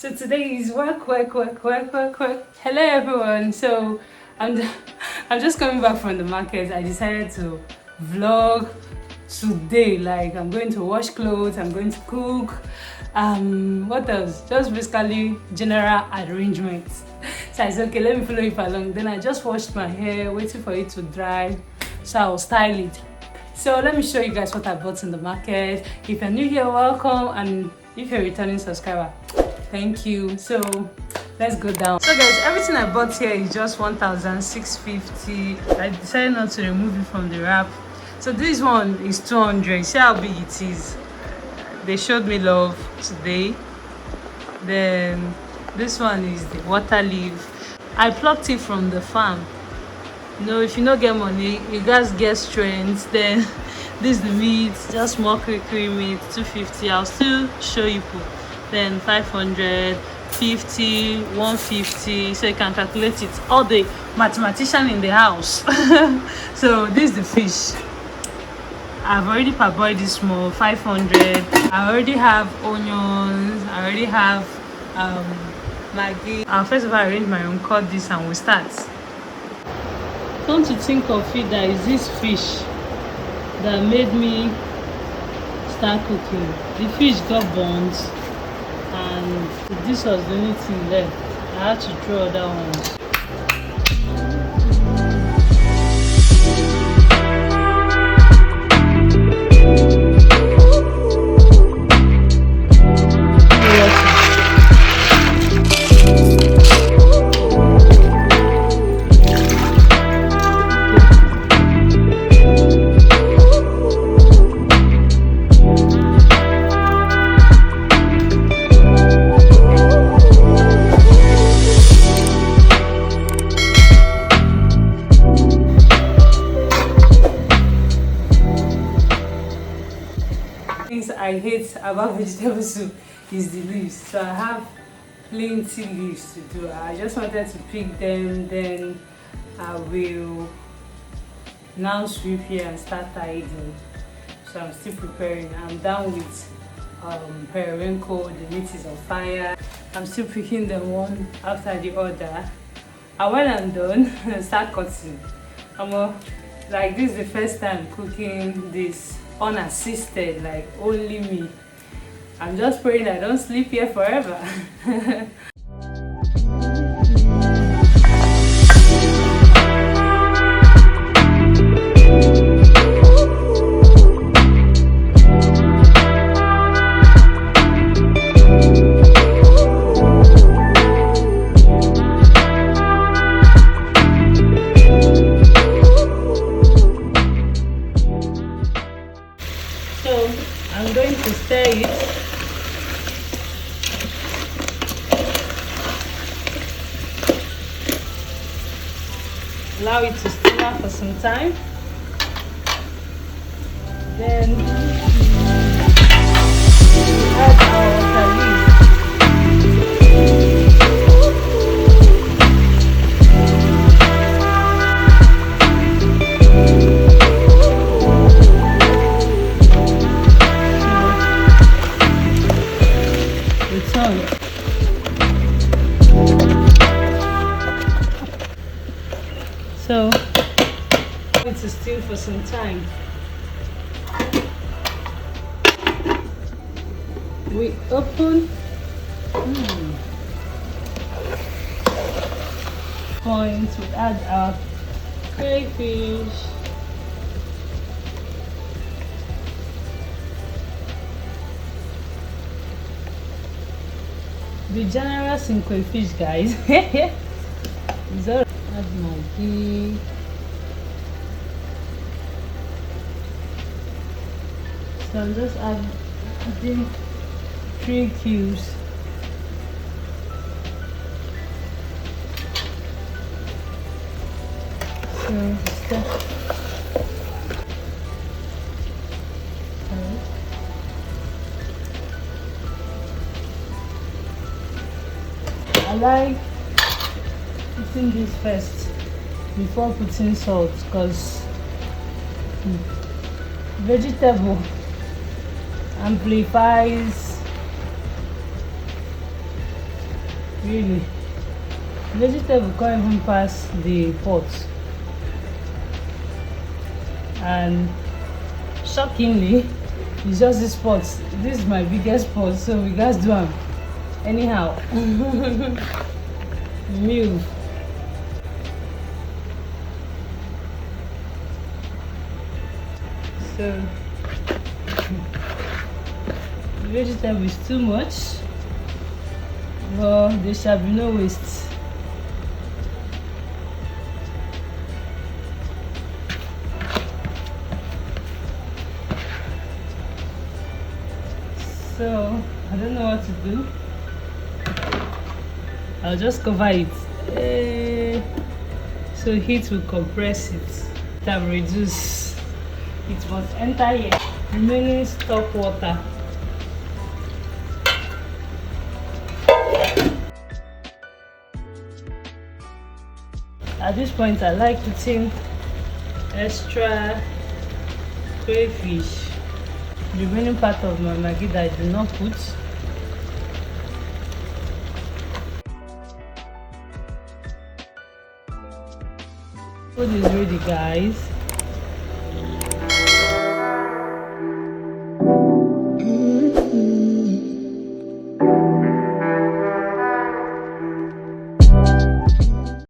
So today is work. Hello everyone. So I'm I'm just coming back from the market. I decided to vlog today. Like I'm going to wash clothes, I'm going to cook. What else? Just basically general arrangements. So I said, okay, let me follow you along. Then I just washed my hair, waiting for it to dry. So I'll style it. So let me show you guys what I bought in the market. If you're new here, welcome, and if you're a returning subscriber, thank you. So let's go down. So guys, everything I bought here is just 1,650. I decided not to remove it from the wrap. So this one is 200. See how big it is. They showed me love today. Then this one is the water leaf. I plucked it from the farm. You know, if you don't get money, you guys get strength. Then this is the meat, just small creamy meat, 250. I'll still show you. Then 500, 50, 150. So you can calculate it. All the mathematician in the house. So this is the fish. I've already parboiled this small, 500. I already have onions. I already have Maggi. I'll first of all arrange my own, cut this, and we'll start. Come to think of it, that is this fish that made me start cooking. The fish got burnt, and this was the only thing left. I had to throw other ones. Things I hate about vegetable soup is the leaves. So I have plenty leaves to do. I just wanted to pick them, then I will now sweep here and start tidying. So I'm still preparing. I'm done with periwinkle. The meat is on fire. I'm still picking them one after the other. And when I'm done, I start cutting. Like this is the first time cooking this unassisted, like only me. I'm just praying I don't sleep here forever. I'm going to stir it. Allow it to simmer for some time. Then add our water leaf. So it to steam for some time. We open going to add our crayfish. Be generous in crayfish, guys. Add Maggi. So I'm just adding 3 cubes. So I like putting this first before putting salt, because vegetable amplifies Really, vegetable can't even pass the pot. And shockingly, it's just this pot. This is my biggest pot, so we guys do them anyhow. Milk. So the vegetable is too much, but there shall be no waste. So I don't know what to do. I'll just cover it. So heat will compress it. That will reduce. It must enter here. Remaining stock water. At this point, I like putting extra crayfish. The remaining part of my maggi that I do not put. Food is ready, guys.